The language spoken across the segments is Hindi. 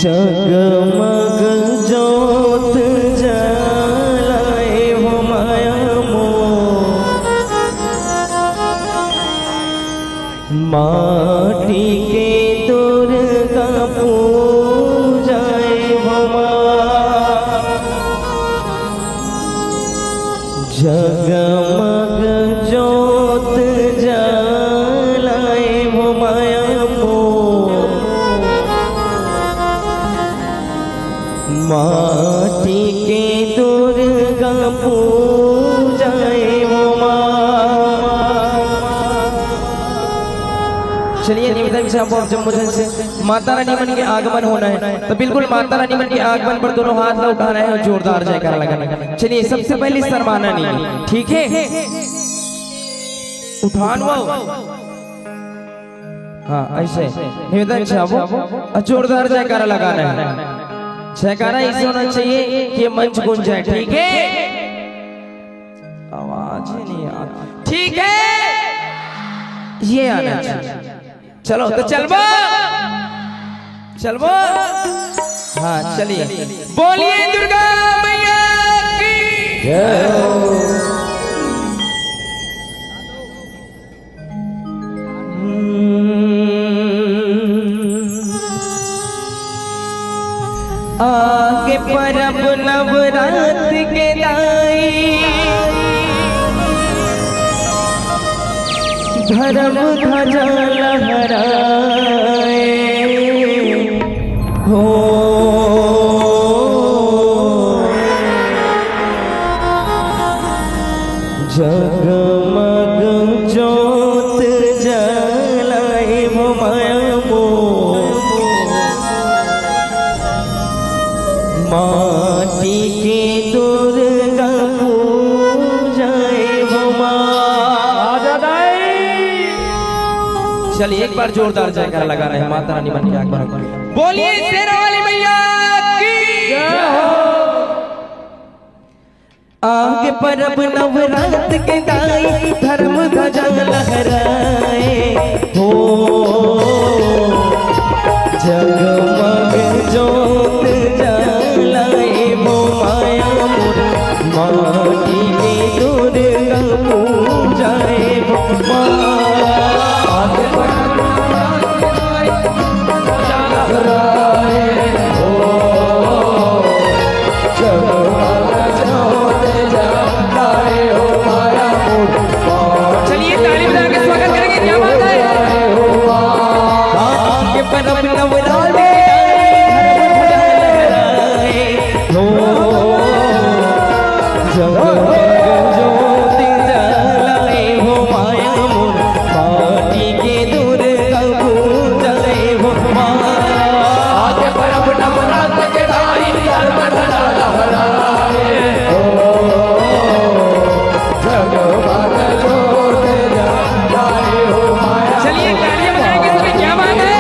जगमग जोत जलाए हो माया मोह, माटी के दुर्गा पूजाए हो माँ। जगमग जोत जलाए हो माया मोह, माटी के दुर्गा पूजाए हो माँ। चलिए निवेदन से आप जब मुझे से माता रानी मन के आगमन होना है तो बिल्कुल माता रानी मन के आगमन पर दोनों हाथ उठा रहे हैं और जोरदार जयकारा लगाना है। चलिए सबसे पहले शर्माना नहीं, ठीक है? उठान वो हाँ ऐसे निवेदन से आप जोरदार जयकारा लगाना है। जयकारा ऐसे होना चाहिए कि मंच गूंज जाए, ठीक है? आवाज ही नहीं आ, ठीक है? ये आना चाहिए। चलो तो चलबो चलबो, हाँ चलिए। बोलिए दुर्गा मैया की जय हो। आगे परब नवरात के दाई, धर्म ध्वजा लहराए हो। जगमग जोत जलाए हो माया मोह, माटी के दुर्गा पूजाए हो माँ। चलिए एक बार जोरदार जयकारा लगा रहे हैं माता रानी मन के आगमन। बोलिए शेरा वाली मैया की जय हो। आगे परब नवरात के दाई, धर्म ध्वजा लहराए हो। जगमग जोत जलाए हो माया मोर, माटी के दुर्गा पूजाए हो माँ। चलिए ताली बजा के स्वागत करेंगे, क्या बात है? आगे परब नवरात के हो, जगमग जोत जलाए हो माया मोर, माटी के दुर्गा पूजाए हो माँ। आगे परब नवरात के दाई, धर्म ध्वजा लहराए हो। जगमग जोत जलाए हो माया। चलिए तालियां बजाएंगे सभी, क्या बात है?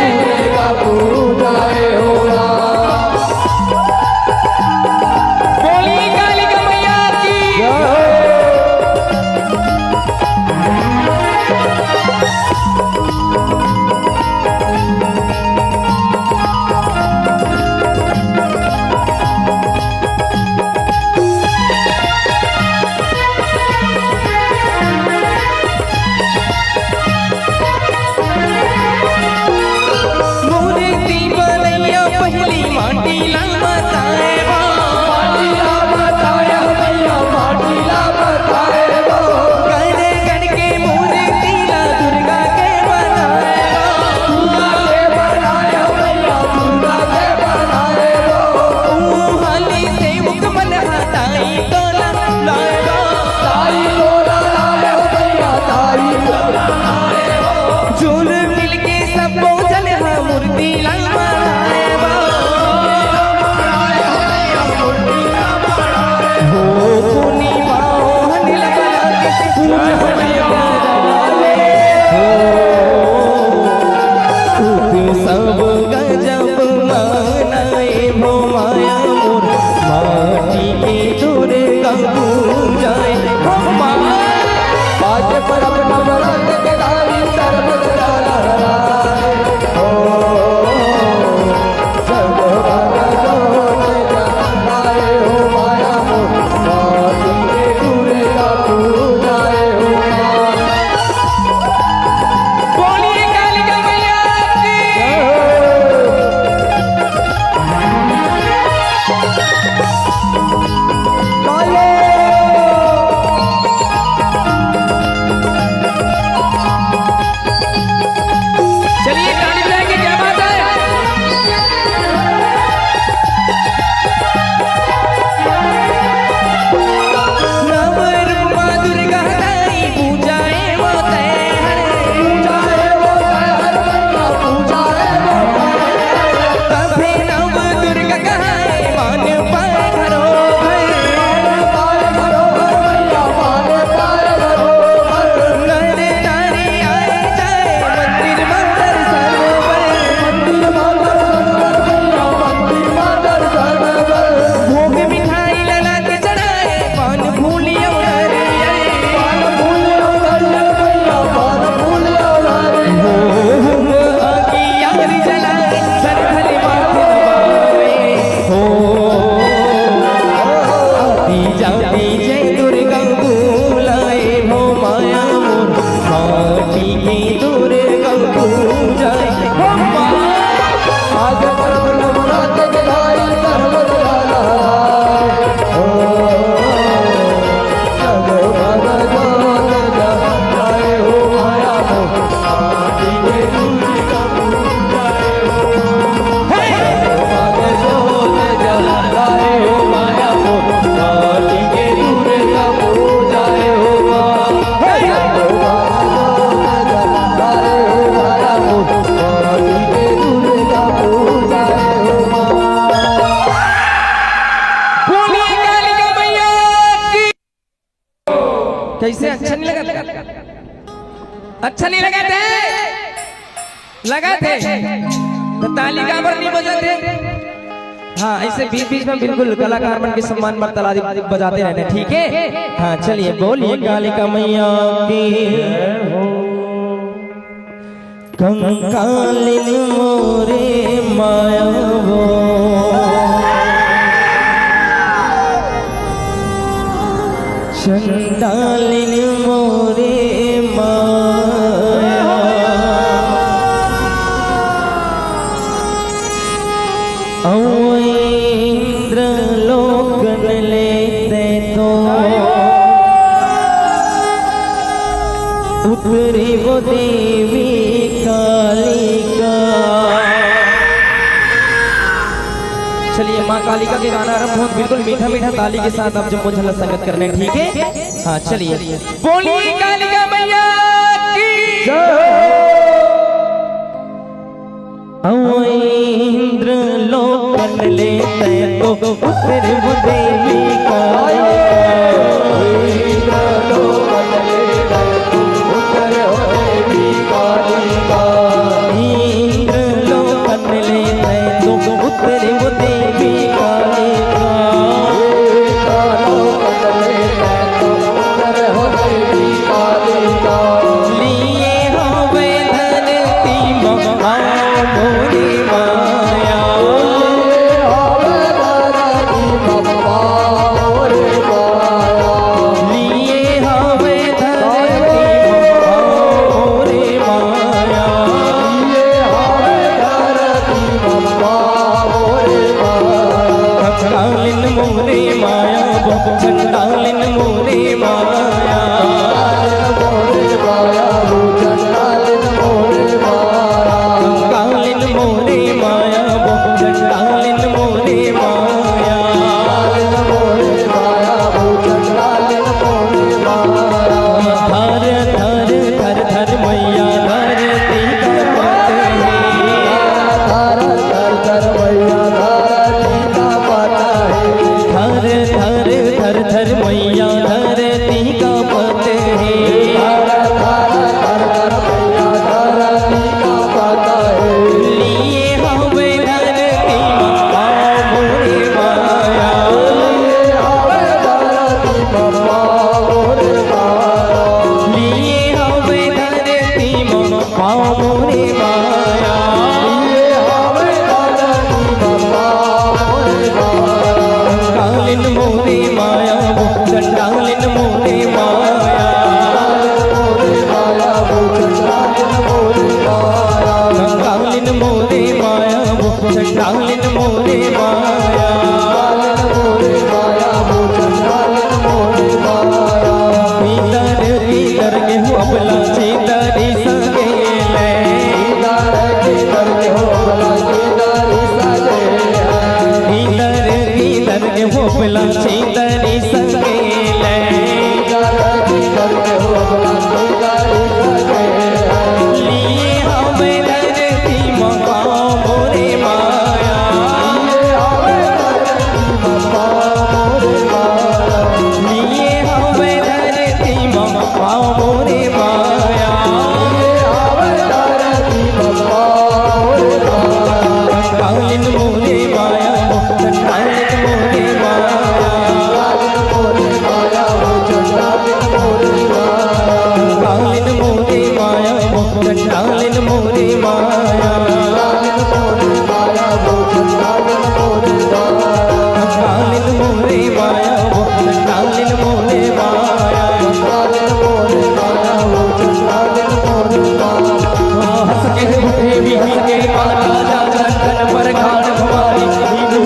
अच्छा नहीं लगा थे? लगा थे तो ताली का पर नहीं बजाते? हाँ, ऐसे बीच बीच में बिल्कुल कलाकार मन के सम्मान पर ताली बजाते रहने, ठीक है? हाँ चलिए, बोलिए कालिका मैया की कंकालिन मोरे माया वो चंडालिन मोरे माया इंद्र लोकन लेते तो उतरी वो देवी कालिका। चलिए, माँ कालिका के गाना आरंभ हो, बिल्कुल मीठा मीठा ताली के साथ आप जब मुझे संगत करने, ठीक है? हाँ चलिए, बोलिए कालिका मैया की जय। इंद्र लोकन लेते तो उतरी वो देवी कालिका। इंद्र लोकन लेते तो उतरी वो देवी कालिका। इंद्र लोकन लेते तो उतरी वो देवी कालिका। लिए हवे धरती मोरी माया। लिए हवे धरती मोरी माया। चंडालिन मोरे माया वो, चंडालिन मोरे माया। कंकालिन मोरे माया वो, चंडालिन मोरे माया। धर धर धर धर मैया धरती का पत है। धर धर धर मैया धरती का पत है। धर धर धर धर मैया धरती का पत है। लिए हवे धरती मोरे माया। लिए हवे धरती मोरे माया। कंकालिन मोरे माया वो, चंडालिन मोरे माया। कंकालिन मोरे माया वो, चंडालिन मोरे माया। भीतर भीतर के हो अपना चीतरी सगेले। भीतर भीतर के हो अपना चीतरी सगेले। लिए हवे धरती मोरे माया। लिए हवे धरती मोरे माया। कंकालिन मोरे माया वो, चंडालिन मोरे माया। कंकालिन मोरे माया वो, चंडालिन मोरे माया। कंकालिन मोरे माया वो, चंडालिन मोरे माया। हंस के उठे भी के माता जा चंदन पर घाट हमारी।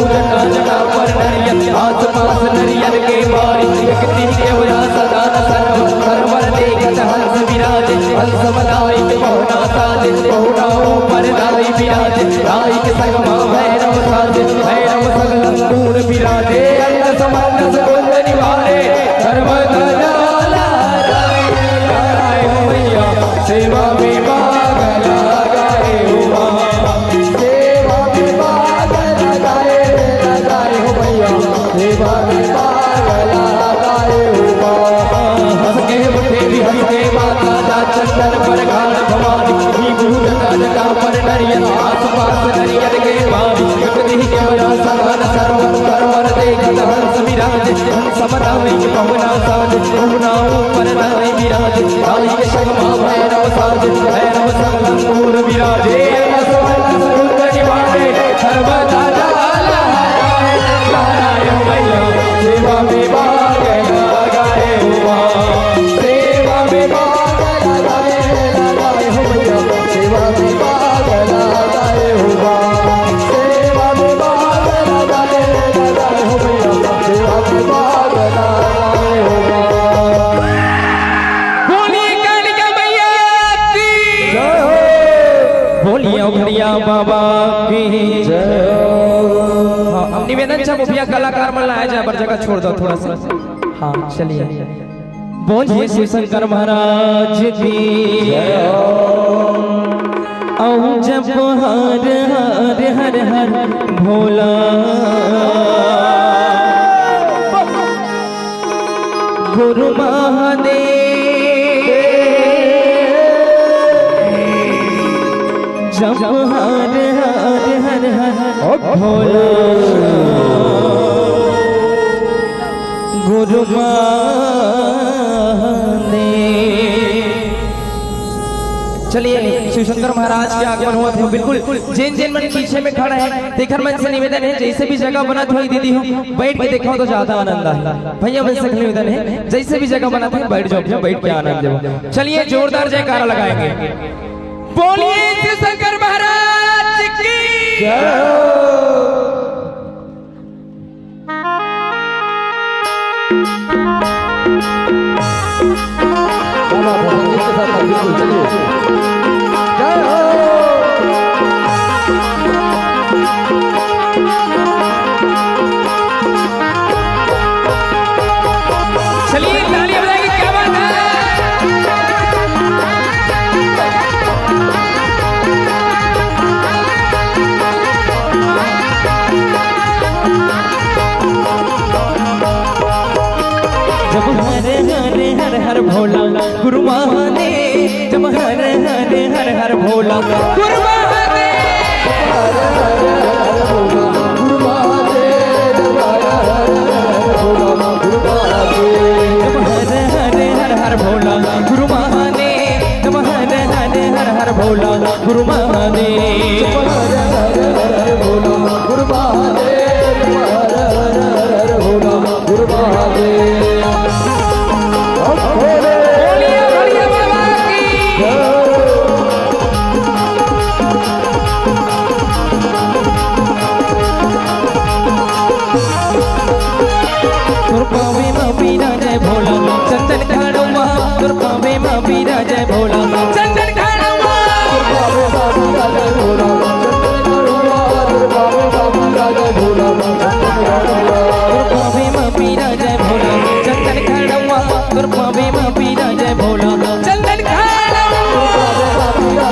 जटा जटा पर नरियन आस पास नरियन के मारी। व्यक्ति के हुआ सदा सर्व सरवर देखत हंस विराज। हंस मदाई के बहुना साज, बहुना ऊपर दाई विराज। दाई के सगमा भैरव साज, भैरव सगल दूर विराजे। अंग समंग सकुंज निवारे, धर्म ध्वजा लहराए। लहराए हो मैया सेवा में बाग लगाए हो माँ। सेवा में बाग लगाए हो मैया, सेवा में बाग लगाए हो माँ। हंस के उठे भी हंस के माता जा चंदन पर घाट पर नरियन आस पास नरियन के बारी विकति के वरा सदान सर्व करवर देखत हंस विराज समनाई पवना साज पवना ऊपर नाई विराज आई के शर्मा भैरव साज भैरव संगूर विराजे सुंदर निभावे सर्वदा जाला लहराए मैया सेवा में भाग लगाए हुआ सेवा में भाग लगाए हो मैया सेवा में भाग लगाए हुआ सेवा में भाग लगाए हो मैया सेवा में भाग लगाए हुआ। बोलिए कालिका मैया की जय हो, बोलिए भैया बाबा की जय हो। हाँ, निवेदन छ मुखिया कलाकार मन लाया जाए पर जगह छोड़ दो थोड़ा सा। हाँ चलिए बोलिए शिव शंकर महाराज की जय हो। औ जप हर हर हर हर भोला गुरु महादेव जप हर हर हर हर भोला गुरु चलिए शिव शंकर महाराज के आगमन हुआ था बिल्कुल जैन जैन मन पीछे में खड़ा है देखकर मन से निवेदन है जैसे भी जगह बना थोड़ी दीदी हो बैठ के देखो तो ज्यादा आनंद है भैया मन से निवेदन है जैसे भी जगह बना था बैठ जाओ बैठ के आनंद लो। चलिए जोरदार जयकारा लगाएंगे बोलिए शिव शंकर महाराज की जय। चलिए तालियां बजाएंगे क्या बात है। जब हरे हरे हर हर भोला गुरु महादेव जब हरे हरे हर हर भोला गुरु भोला गुरु महादेव भोला गुरु महादेव भोला गुरु महादेव पावे मापीरा जय भोला चंदन खाड़ुआ तुर पावे मापीरा जय भोला चंदन खाड़ुआ तुर पावे मापीरा जय भोला तुर पावे मापीरा जय भोला चंदन खाड़ुआ तुर पावे मापीरा जय भोला चंदन खाड़ुआ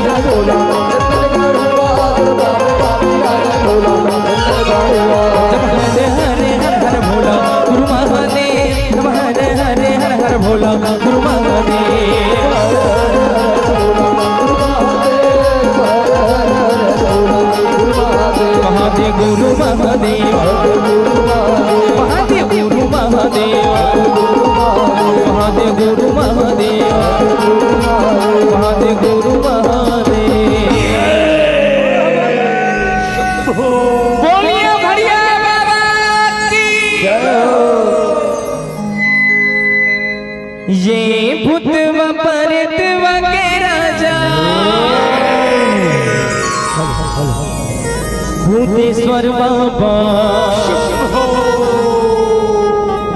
जय भोला जब हरे हरे हर हर भोला गुरु महादेव जब हरे हरे हर हर भोला गुरु महादेव महादेव गुरु महादेव महादेव गुरु महादेव महादेव गुरु महादेव महादेव गुरु महादेव। बोलिए भैया बाबा की ये भूतवा परतवा के राजा भूतेश्वर बाबा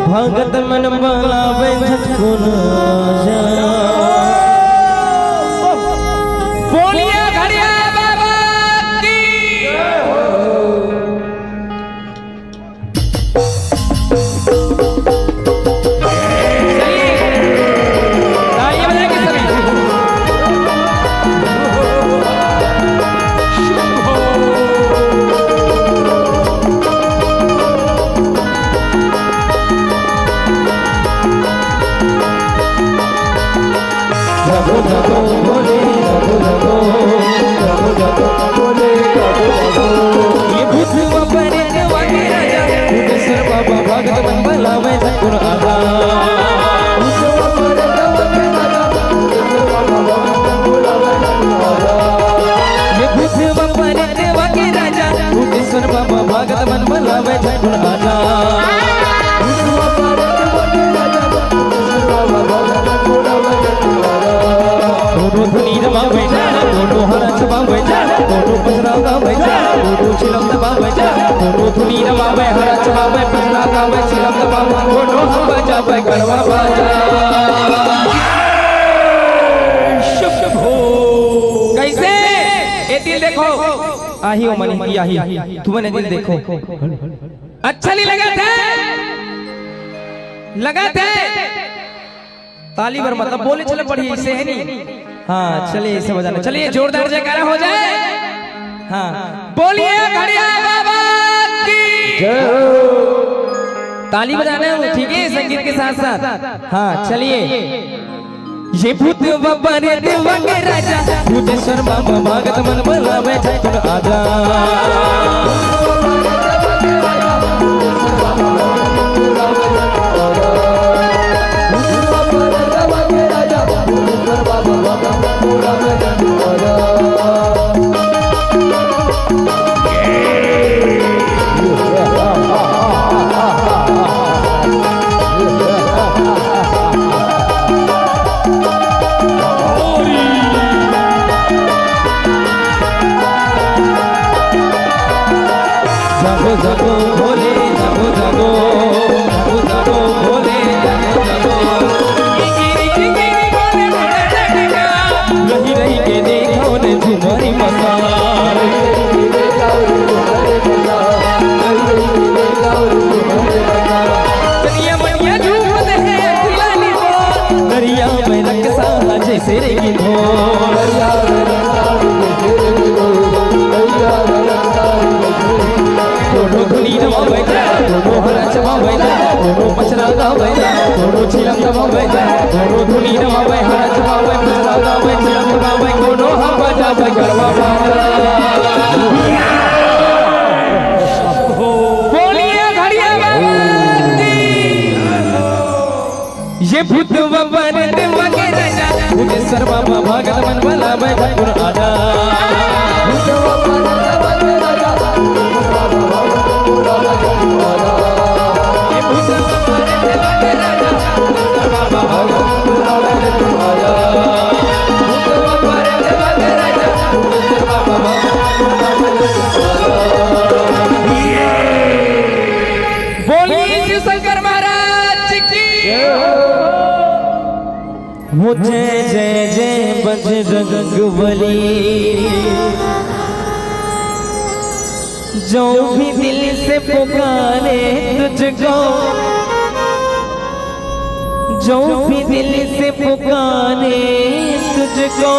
भगत मन बनावे झटकुन जा। बोलिए घड़िया बाबा की तालियां बजाएंगे सभी। भागत मन बलावे झटकुन आजा दोनों धुनी दबावे जा दोनों हरा छबावे जा दोनों पसरा गावे जा दोनों चिलम दबावे जा दोनों धुनी दबावे हरा छबावे पसरा गावे चिलम दबावे दोनों हम बजावे गरबा बाजा कैसे ये दिल देखो आही ओ मनी आही तुम्हारे दिल देखो अच्छा नहीं लगा थे ताली बर मतलब बोले चले पढ़िए इससे है नहीं हाँ चलिए इसे बजाने चलिए जोरदार जयकारा हो जाए हाँ बोलिए घड़िया बाबा की ताली बजाना है ठीक है संगीत के साथ साथ हाँ चलिए ये भूत बाबा रे देवा के राजा भूतेश्वर बाबा भागत मन बलावे झटकुन आजा जागो भोले जागो जागो जागो जागो भोले जागो जागो रही रही के देखो ने तुम्हारी मसाल दरिया बढ़िया झूमते हैं खिलानी हो दरिया में रक्सा जैसे रेगी हो दोनों धुनी दबावे जा दोनों हरा छबावे जा दोनों पचरा गावे जा दोनों चिलम दबावे जा दोनों धुनी दबावे हरा छबावे पचरा गावे चिलम दबावे दोनों हम बजावे गरबा बाजा बोलिए घड़िया बाबा की ये भूत बाबा रे देवा के राजा भूतेश्वर बाबा भागत मन बलावे झटकुन आजा शंकर महाराज की वो जय जय जय बजरंगबली जो भी दिल से पुकारे तुझको जो भी दिल से पुकारे तुझको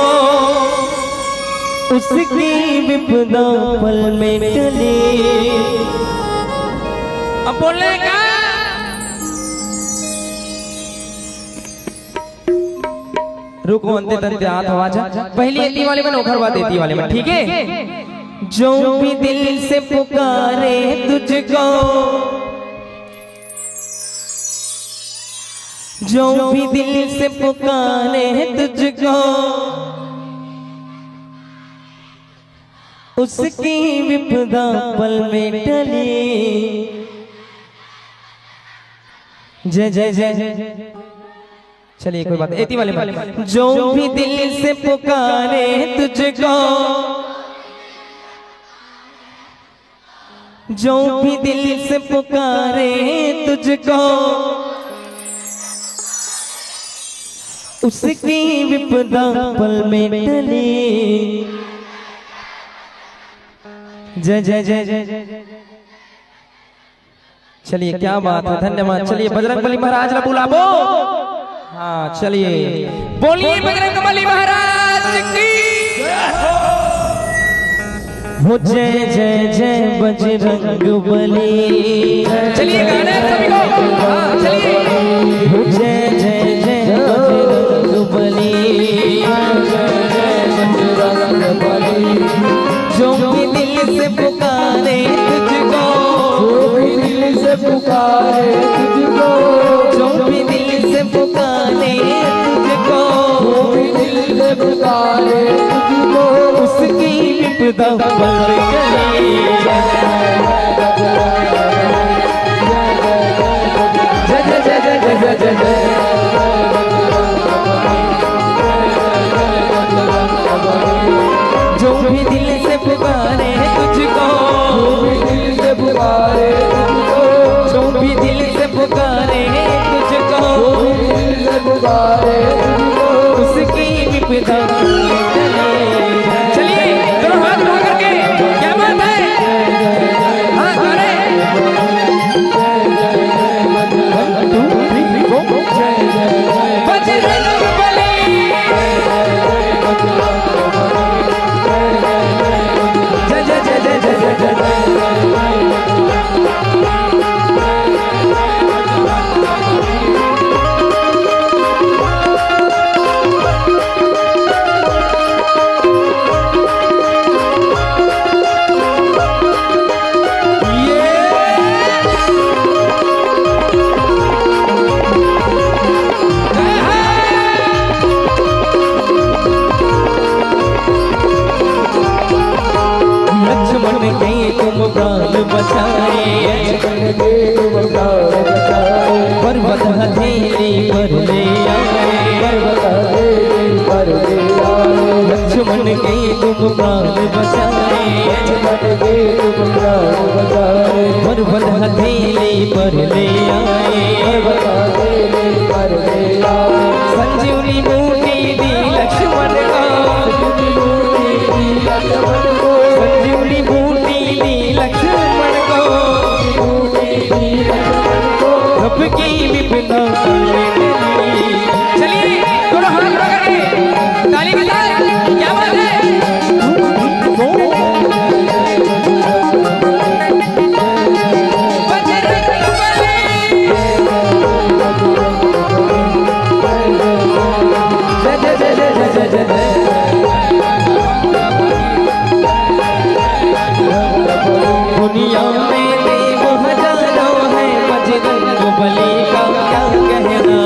उसकी विपदा पल में टले अब बोलेगा रुको अंते तंते हाथ आवाज पहली एती वाले में ओखर बाद एती वाले में ठीक है जो भी दिल से पुकारे तुझको जो भी दिल से पुकारे तुझको उसकी विपदा पल में टले जय जय जय चलिए कोई बात एती वाले में जो भी दिल से पुकारे तुझको जो भी दिल से पुकारे तुझको उसकी विपदा पल में टले जय जय जय जय चलिए क्या बात है धन्यवाद चलिए बजरंगबली महाराज ने बुलाबो हाँ चलिए बोलिए बजरंगबली महाराज की हो जय जय जय बजरंगबली चलिए गाने सभी को हाँ चलिए हो जय जय जय बजरंगबली जो भी दिल से पुकारे तुझको जो भी दिल से पुकारे तुझको जो भी दिल से पुकारे तुझको जो भी दिल से पुकारे तुझको उसकी विपदा पल में टले के तुम प्राण बचाए, लक्ष्मण के तुम प्राण बचाए। पर्वत हथेली पर ले आए, पर्वत हथेली पर ले आए। लक्ष्मण के तुम प्राण बचाए, लक्ष्मण के तुम प्राण बचाए। पर्वत हथेली पर ले आए, पर्वत हथेली पर ले आए। संजीवनी बूटी दी लक्ष्मण को, संजीवनी बूटी दी लक्ष्मण को, संजीवनी बूटी दी लक्ष्मण को, बूटी दी लक्ष्मण को। रब की विपदा चलिए दोनों हाथ पकड़ के ताली बजाएं, क्या बात है। दुनिया में देव हजारों है, बजरंग बली का क्या कहना।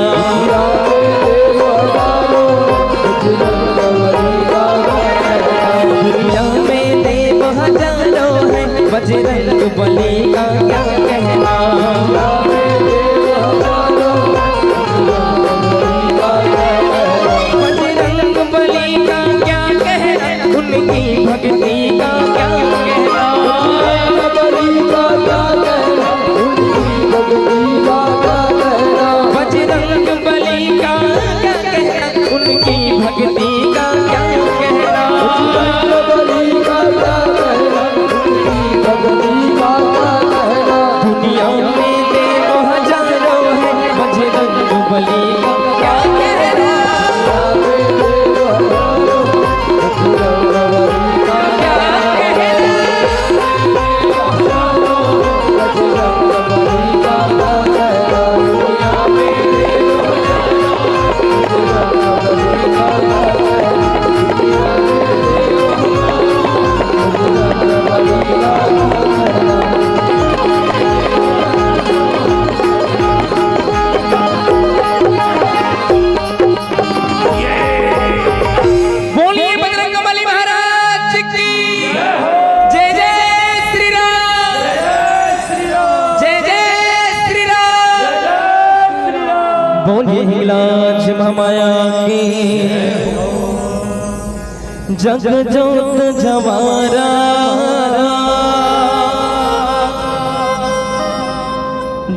दुनिया में देव हजारों है, बजरंग बली का क्या कहना। बजरंग बली का क्या कहना, उनकी भक्ति का क्या कहना। बजरंग बली का क्या कहना, उनकी भक्ति का क्या कहना। दुनिया में देव हजारों है, बजरंग बली का क्या कहना। बोलिए लाज माया की जग जोत जवारा,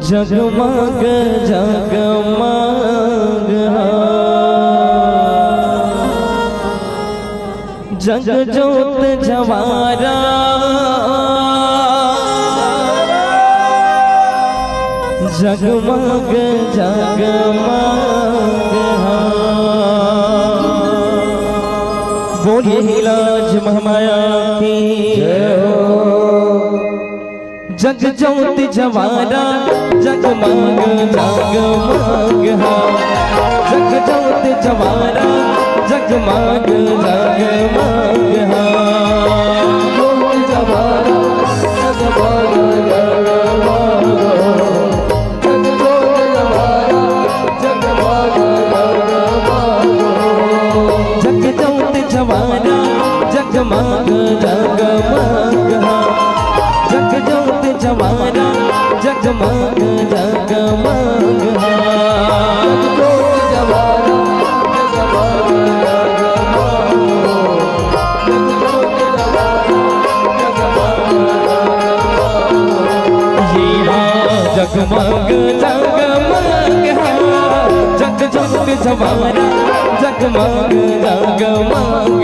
जगमग जगमग जग जोत जवारा। जगमग जगमग बोलिए लाज माया की जग जोत जवारा, जगमग जगमग जग जोत जवारा, जगमग जगमग जवारा, जगमग जवारा, जगमग जगमग जग जोत जवारा, जगमग जगमग जग जोत जवारा, जगमग जगमग जग जोत जवारा, जगमग जगमग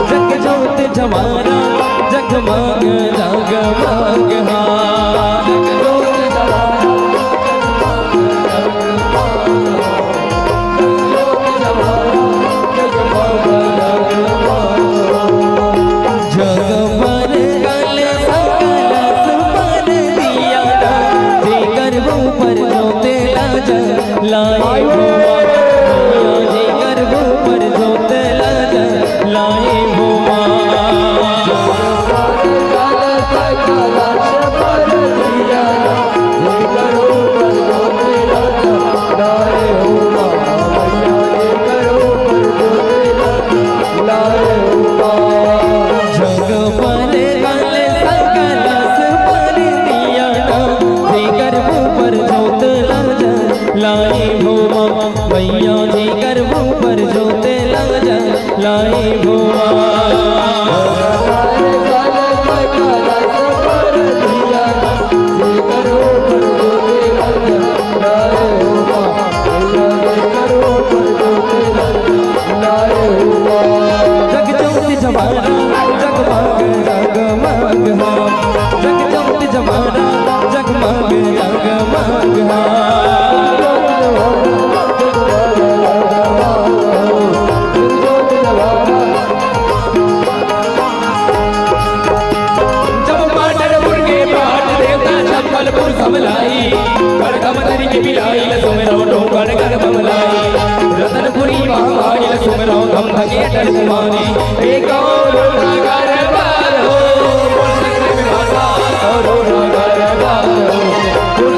जग जोत जवारा, जगमग जगमग जग जोत जवारा, जगमग गल सकल सुमन दिया जे गर्भ पर जोते लाए जे गर्भ पर जोते लाए भुआ। समलाई गढ़ धरी के बिलाई सुमरो डोंगर गढ़ बमलाई रतनपुरी महामाई सुमरो धम धगे डर कुमारी एक और नगर बार हो करो नगर बार हो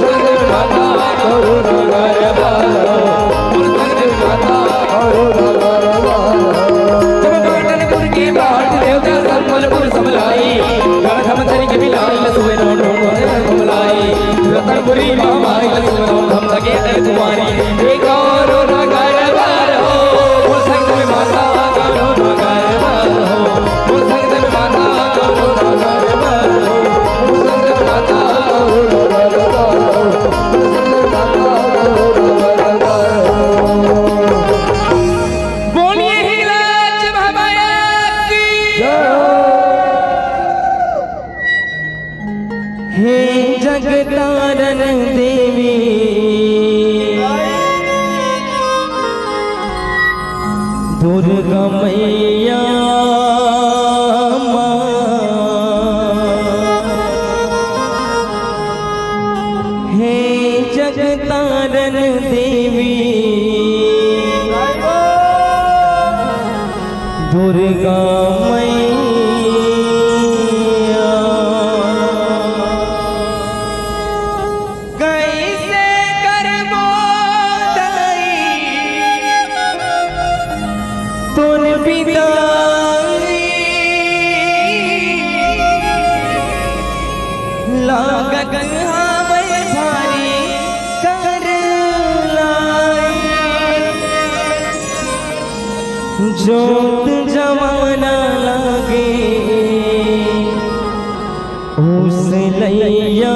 नगर बार हो नगर बार हो समलाई गढ़ धरी के बिलाई सुमरो डोंगर बमलाई रतनपुरी महामाई सुमरो धम धगे डर कुमारी एक और नगर बार हो संग में माता करो नगर बार हो संग में माता करो नगर बार हो संग में माता करो नगर बार हो संग में माता करो नगर बार हो। बोलिए हिलाज महामाया की हे जगतारण देवी दुर्गा मैया हे जगतारण देवी दुर्गा मैया कैसे करबो दाई तोर बिदाई लागत हमें भारी कर लाई जोत जमाना लागे उस लैया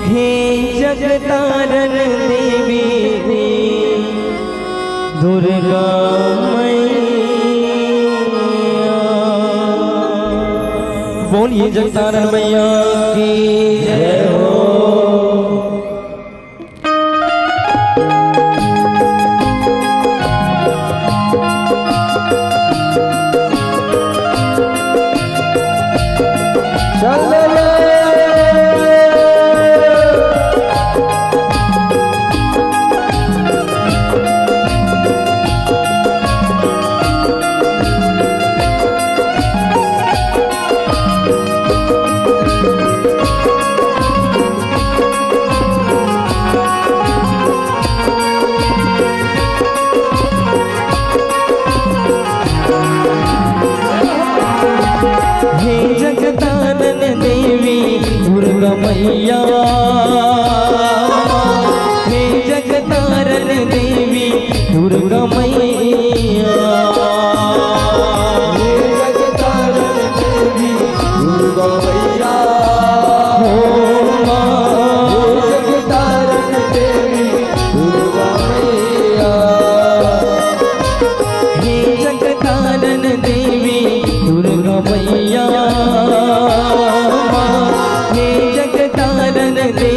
हे जगतारण देवी दुर्गा मैया बोलिए जगतारण मैया की जय हो। हे जगतारण देवी दुर्गा मैया हे जगतारण देवी दुर्गा मैया हे जगतारण देवी दुर्गा मैया हो जगतारण देवी दुर्गा मैया हे जगतारण देवी दुर्गा मैया हे जगतारण देवी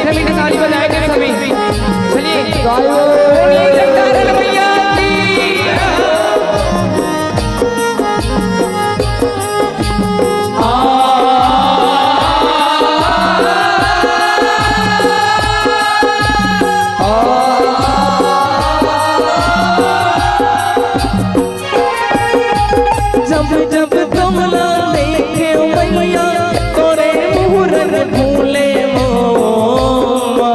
मीठे मीठे ताली बजाएंगे सभी। चलिए बोलिए जगदारन मैया की। जब जब कमला देखे मैया तोरे मुहरन भूले मोमा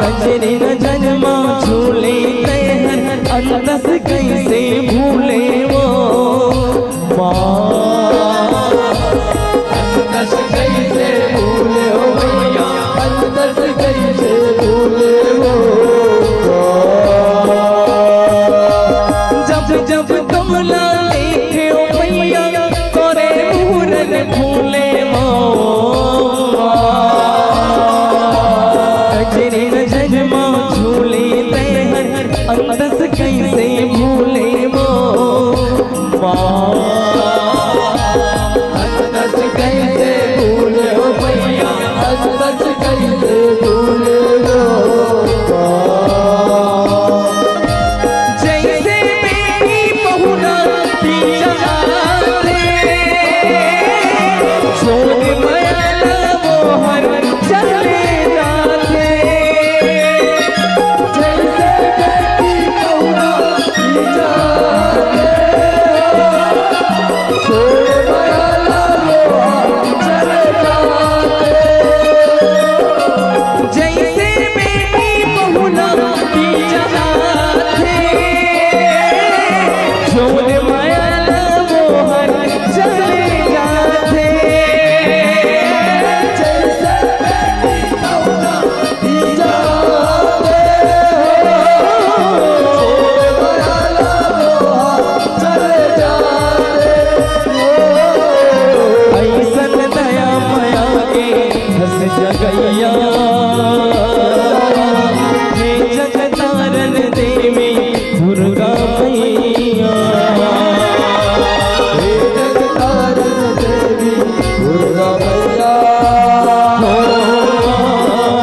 नजरे न जन्मा झूले तहर अंदस कैसे भूले वो अंदस कैसे भूले हो मैया, अंदस कैसे भूले हो। जब जब कमला देखे मैया तोरे मुहरन भूले मोमा नजरे न जन्मा झूले तहर अंदस कैसे भूले वो अंदस कैसे भूले हो मैया, अंदस कैसे भूले हो। जैसे मेरी बहुना चाहते छोड़ माया मोहर चले जाते जैसे बेटी बहुना जाते छोड़ माया चले जाते। जैसे मेरी बहुना चाहते छोड़ माया मोहर चले जाते जैसे बेटी बहुना जाते छोड़ माया चले जाते। ऐसन दया माया के हंस जगैया हे जगतारन देवी दुर्गा मैया हे जगतारन देवी दुर्गा मैया,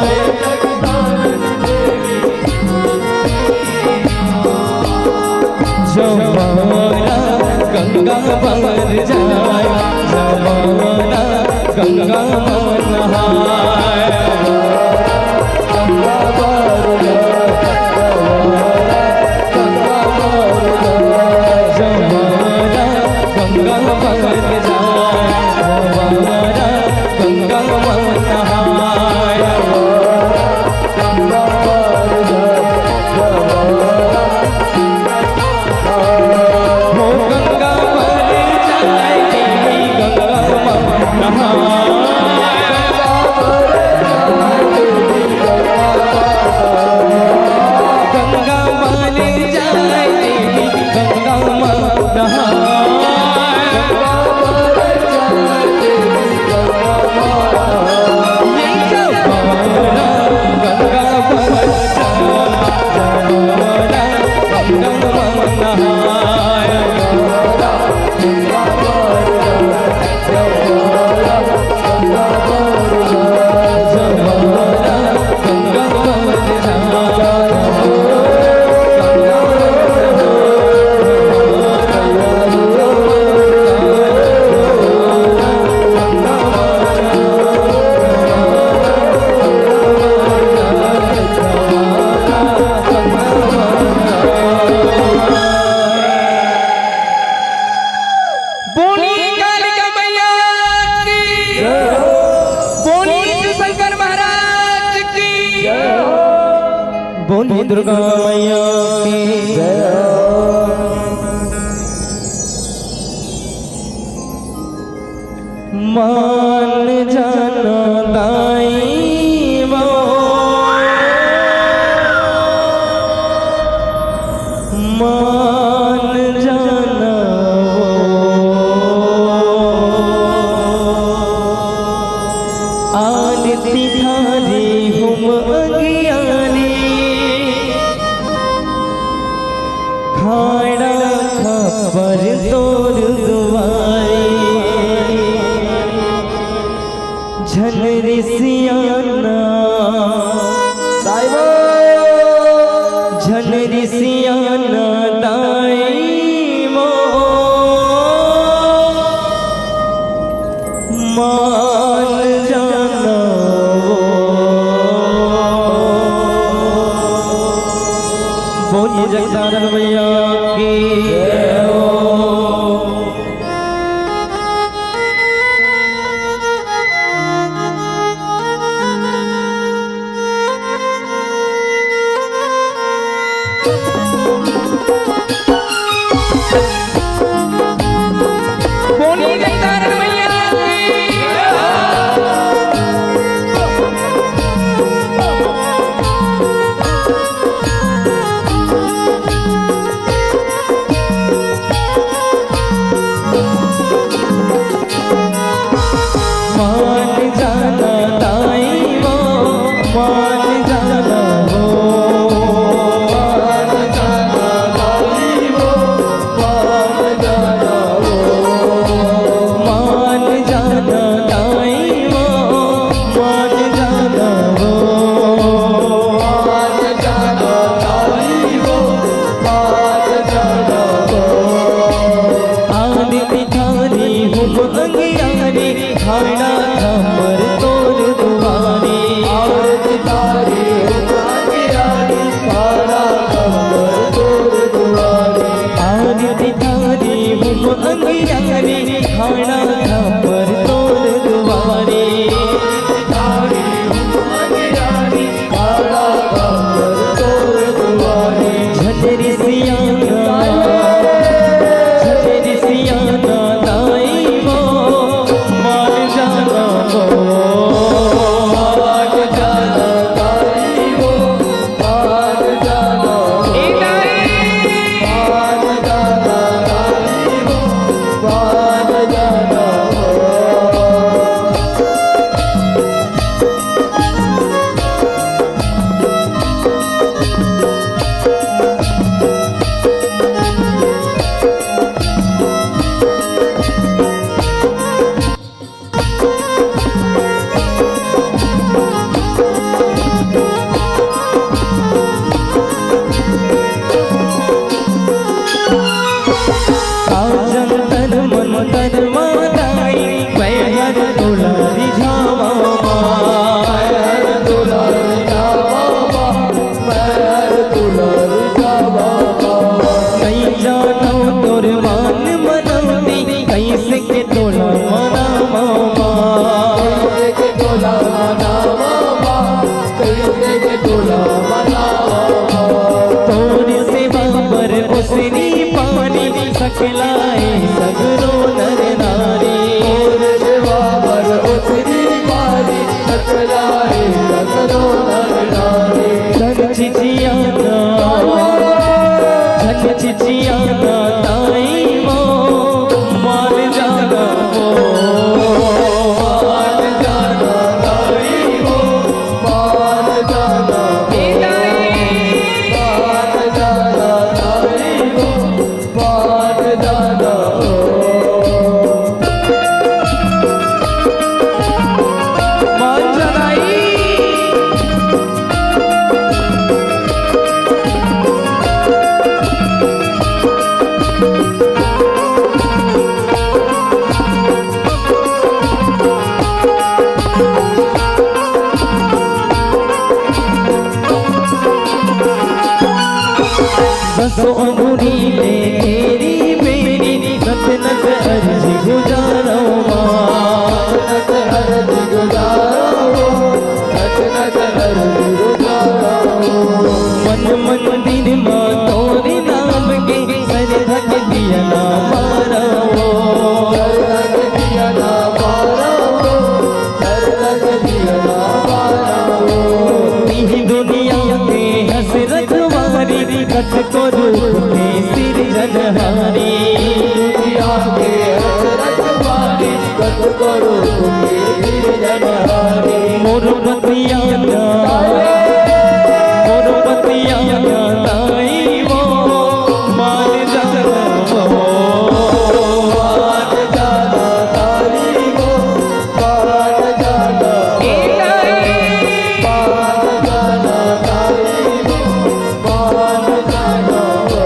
हे जगतारन देवी जमाना गंगा पर जाए जमाना गंगा नहाए गंगा बार गंगा बार जमाना गंगा पर जाए जमाना गंगा नहाए गंगा बार हो गंगा पर जाए देवी गंगा नहाए गंगा माने जाए देवी गंगा नहाए यही जमाना गंगा पर जाए जमाना गंगा नहाए जमाना गंगा पर बोली कालिका मैया की बोली शंकर महाराज की बोली दुर्गा मैया की मान जाना दाई मान जाना आरती धारी हम अज्ञानी खाड़ा खबर तोर दुआरी झलरी सी बोलिए जगदानंद भैया की जय हो। बोलिए जगदानंद भैया मान जाना ताई वो मान जाना हो मान जाना ताई वो मान जाना हो मान जाना ताई वो मान जाना हो मान जाना ताई वो मान जाना हो आदि पिठारी हुम अंगियारी खाना खबर तोर दुआरी और पितारी हुमारी खाना खबर तोर दुआरी आदि पितारी हुम अंगियारी खाना खबर तोर दुआरी पितारी हुमारी खाना खबर तोर दुआरी झजरी सियाना झजरी सियाना ताई वो मान जाना हो मान जाना ताई वो मान जाना हो मान जाना ताई वो मान जाना हो आजन तन मन तन माताई पैहर दुलारी झावा पैहर दुलारी झावा पैहर दुलारी झावा नहीं जानो तोर मान मनौती कैसे के तोला मना मामा कैसे के तोला मना मामा कैसे के तोला मना तोर सेवा पर उसनी पानी सकलाए सगरो नर नारी तोर सेवा पर उसनी पानी सकलाए सगरो नर नारी धन चिचियाना धन चिचियाना ताई वो मान जाना हो मान जाना ताई वो मान जाना हो मान जाना ताई वो मान जाना हो मान जानाई दसो अंगुरी ले तेरी मेरी नत नत अर्ज गुजारो नत अर्ज गुजारो नत नत अर्ज गुजारो मन मंदिर मां तोरे नाम के सर धक दिया ना मारो सर धक दिया ना मारो सर धक दिया ना मारो तीन दुनिया के हसरत वारी कथ को रूप में सिर जनहारी दुनिया के हसरत वारी कथ को रूप में सिर जनहारी मोर बतिया ताई वो मान जाना हो मान जाना ताई वो मान जाना मान जाना ताई वो मान जाना हो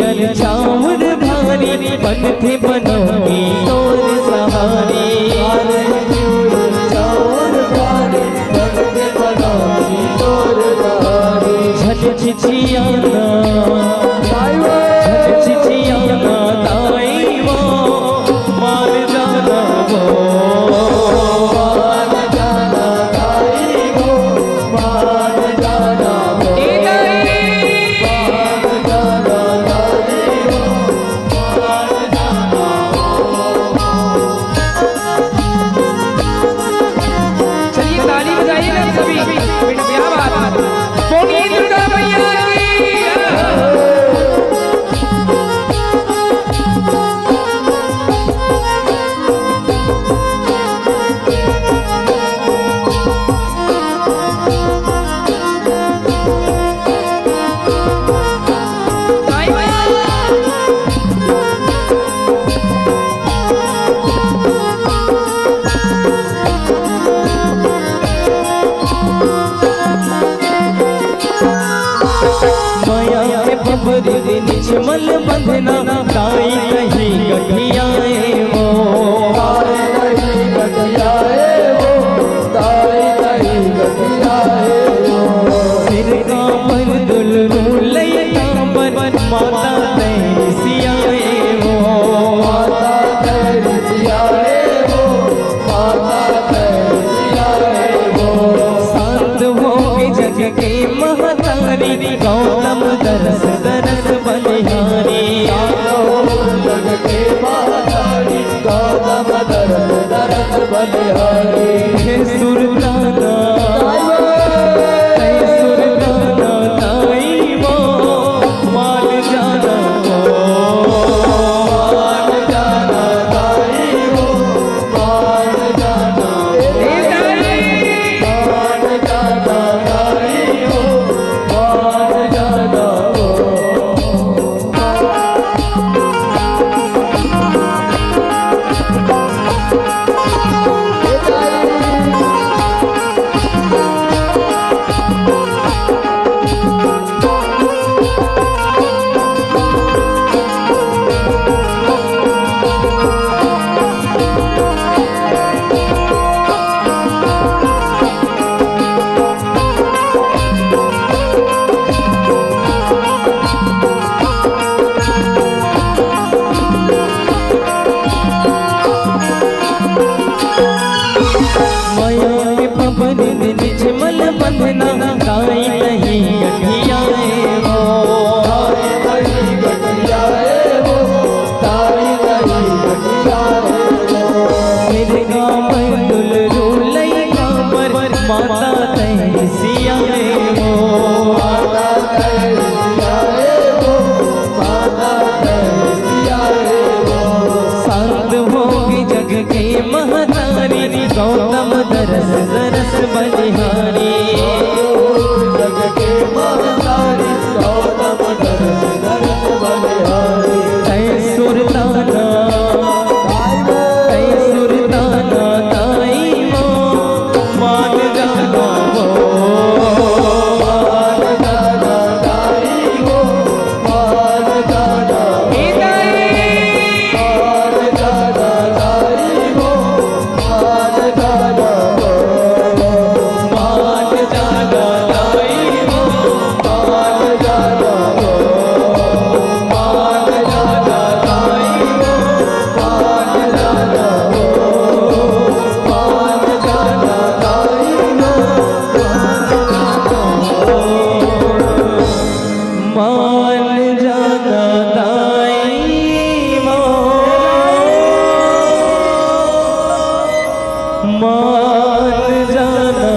पियर चावर भारी बन थे बनोगी तोर सहारी झट छिछियाना झट छिछियाना ताई वो मान जाना वो मान जाना ताई वो मान जाना वो मान जाना ताई वो मान जाना चलिए ताली बजाइए ना सभी। बेटा क्या बात बोलिए दुर्गा मैया की। माया के बबरी निचमल बंधना ताई नहीं गठियाए वो ताई नहीं गठियाए वो ताई नहीं गठियाए वो सिर का पर दुलरू लैया पर माता तेरी सियाए वो माता तेरी सियाए वो माता तेरी सियाए वो शांत हो के जग के महतारी गौतम दरस दरस बलिहारी जग के महतारी गौतम दरस दरस बलिहारी हे सुरताना हे सुरताना ताई वो मान जाना वो मान जाना ताई वो मान जाना मान जाना ताई वो मान जाना वो माया के पवन निजमल बंधना ताई नहीं गठियाए वो ताई नहीं गठियाए वो ताई नहीं गठियाए वो मेरे गाँव पर दुलरू लैया पर माता तेरी सियाए वो माता तेरी सियाए वो माता तेरी सियाए वो शांत होगी जग के महतारी गौतम दरस दरस बलिहारी जग के महतारी गौतम दरस दरस बलिहारी ऐ सुरताना ऐ सुरताना ताई वो मान जाना वो मान जाना ताई वो मान जाना मान जाना ताई वो मान जाना मान जाना ताई वो मान जाना मान जाना ताई वो मान जाना मान जाना ताई वो मान जाना ताई वो मान जाना